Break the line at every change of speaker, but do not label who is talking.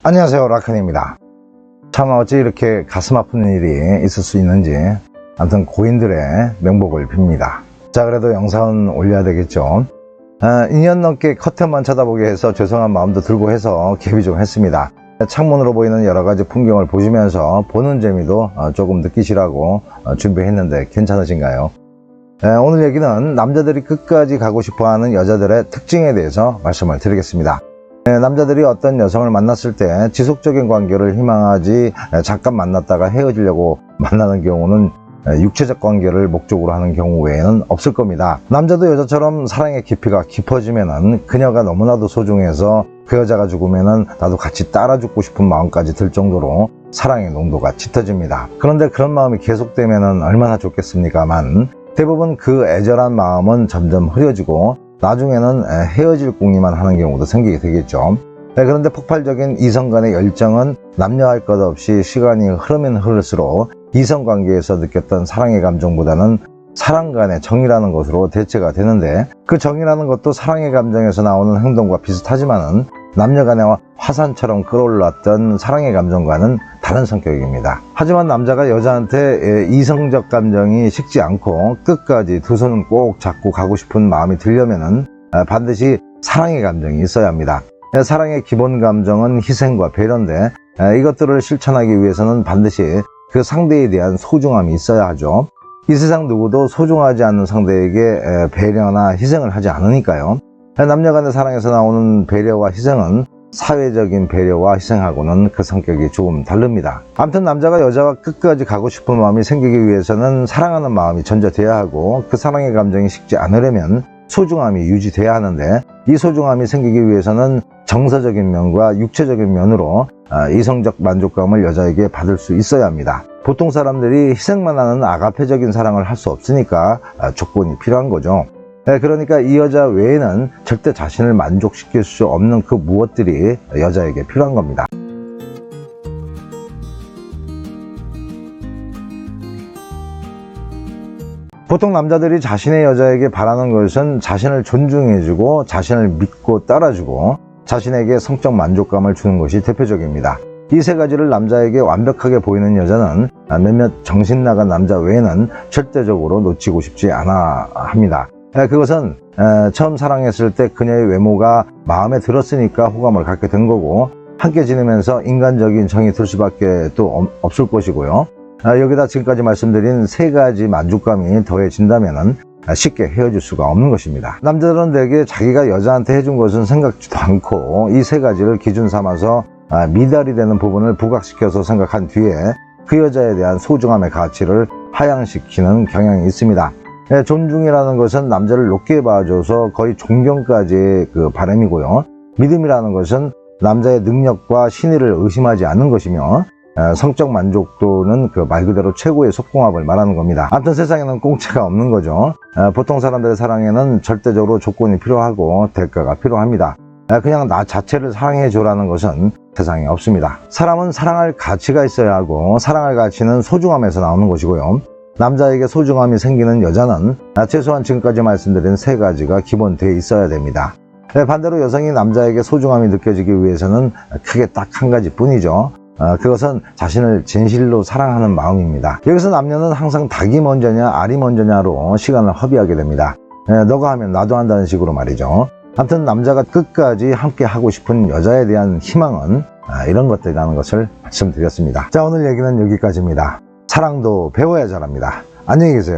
안녕하세요, 라큰입니다. 참 어찌 이렇게 가슴 아픈 일이 있을 수 있는지 아무튼 고인들의 명복을 빕니다. 자, 그래도 영상은 올려야 되겠죠. 2년 넘게 커튼만 쳐다보게 해서 죄송한 마음도 들고 해서 개비 좀 했습니다. 창문으로 보이는 여러가지 풍경을 보시면서 보는 재미도 조금 느끼시라고 준비했는데 괜찮으신가요? 오늘 얘기는 남자들이 끝까지 가고 싶어하는 여자들의 특징에 대해서 말씀을 드리겠습니다. 남자들이 어떤 여성을 만났을 때 지속적인 관계를 희망하지 잠깐 만났다가 헤어지려고 만나는 경우는 육체적 관계를 목적으로 하는 경우 외에는 없을 겁니다. 남자도 여자처럼 사랑의 깊이가 깊어지면은 그녀가 너무나도 소중해서 그 여자가 죽으면은 나도 같이 따라 죽고 싶은 마음까지 들 정도로 사랑의 농도가 짙어집니다. 그런데 그런 마음이 계속되면은 얼마나 좋겠습니까만 대부분 그 애절한 마음은 점점 흐려지고 나중에는 헤어질 궁리만 하는 경우도 생기게 되겠죠. 그런데 폭발적인 이성 간의 열정은 남녀할 것 없이 시간이 흐르면 흐를수록 이성관계에서 느꼈던 사랑의 감정보다는 사랑 간의 정이라는 것으로 대체가 되는데, 그 정이라는 것도 사랑의 감정에서 나오는 행동과 비슷하지만은 남녀 간의 화산처럼 끌어올랐던 사랑의 감정과는 다른 성격입니다. 하지만 남자가 여자한테 이성적 감정이 식지 않고 끝까지 두 손은 꼭 잡고 가고 싶은 마음이 들려면은 반드시 사랑의 감정이 있어야 합니다. 사랑의 기본 감정은 희생과 배려인데, 이것들을 실천하기 위해서는 반드시 그 상대에 대한 소중함이 있어야 하죠. 이 세상 누구도 소중하지 않는 상대에게 배려나 희생을 하지 않으니까요. 남녀 간의 사랑에서 나오는 배려와 희생은 사회적인 배려와 희생하고는 그 성격이 조금 다릅니다. 아무튼 남자가 여자와 끝까지 가고 싶은 마음이 생기기 위해서는 사랑하는 마음이 전제 돼야 하고, 그 사랑의 감정이 식지 않으려면 소중함이 유지돼야 하는데, 이 소중함이 생기기 위해서는 정서적인 면과 육체적인 면으로 이성적 만족감을 여자에게 받을 수 있어야 합니다. 보통 사람들이 희생만 하는 아가페적인 사랑을 할 수 없으니까 조건이 필요한 거죠. 그러니까 이 여자 외에는 절대 자신을 만족시킬 수 없는 그 무엇들이 여자에게 필요한 겁니다. 보통 남자들이 자신의 여자에게 바라는 것은 자신을 존중해주고 자신을 믿고 따라주고 자신에게 성적 만족감을 주는 것이 대표적입니다. 이 세 가지를 남자에게 완벽하게 보이는 여자는 몇몇 정신 나간 남자 외에는 절대적으로 놓치고 싶지 않아 합니다. 그것은 처음 사랑했을 때 그녀의 외모가 마음에 들었으니까 호감을 갖게 된 거고, 함께 지내면서 인간적인 정이 들 수밖에 또 없을 것이고요. 여기다 지금까지 말씀드린 세 가지 만족감이 더해진다면 쉽게 헤어질 수가 없는 것입니다. 남자들은 대개 자기가 여자한테 해준 것은 생각지도 않고 이 세 가지를 기준 삼아서 미달이 되는 부분을 부각시켜서 생각한 뒤에 그 여자에 대한 소중함의 가치를 하향시키는 경향이 있습니다. 존중이라는 것은 남자를 높게 봐줘서 거의 존경까지의 그 바람이고요. 믿음이라는 것은 남자의 능력과 신의를 의심하지 않는 것이며, 성적 만족도는 그 말 그대로 최고의 속궁합을 말하는 겁니다. 아무튼 세상에는 공짜가 없는 거죠. 보통 사람들의 사랑에는 절대적으로 조건이 필요하고 대가가 필요합니다. 그냥 나 자체를 사랑해줘라는 것은 세상에 없습니다. 사람은 사랑할 가치가 있어야 하고, 사랑할 가치는 소중함에서 나오는 것이고요. 남자에게 소중함이 생기는 여자는 최소한 지금까지 말씀드린 세 가지가 기본되어 있어야 됩니다. 반대로 여성이 남자에게 소중함이 느껴지기 위해서는 크게 딱 한 가지 뿐이죠. 그것은 자신을 진실로 사랑하는 마음입니다. 여기서 남녀는 항상 닭이 먼저냐 알이 먼저냐로 시간을 허비하게 됩니다. 너가 하면 나도 한다는 식으로 말이죠. 아무튼 남자가 끝까지 함께 하고 싶은 여자에 대한 희망은 이런 것들이라는 것을 말씀드렸습니다. 자, 오늘 얘기는 여기까지입니다. 사랑도 배워야 잘합니다. 안녕히 계세요.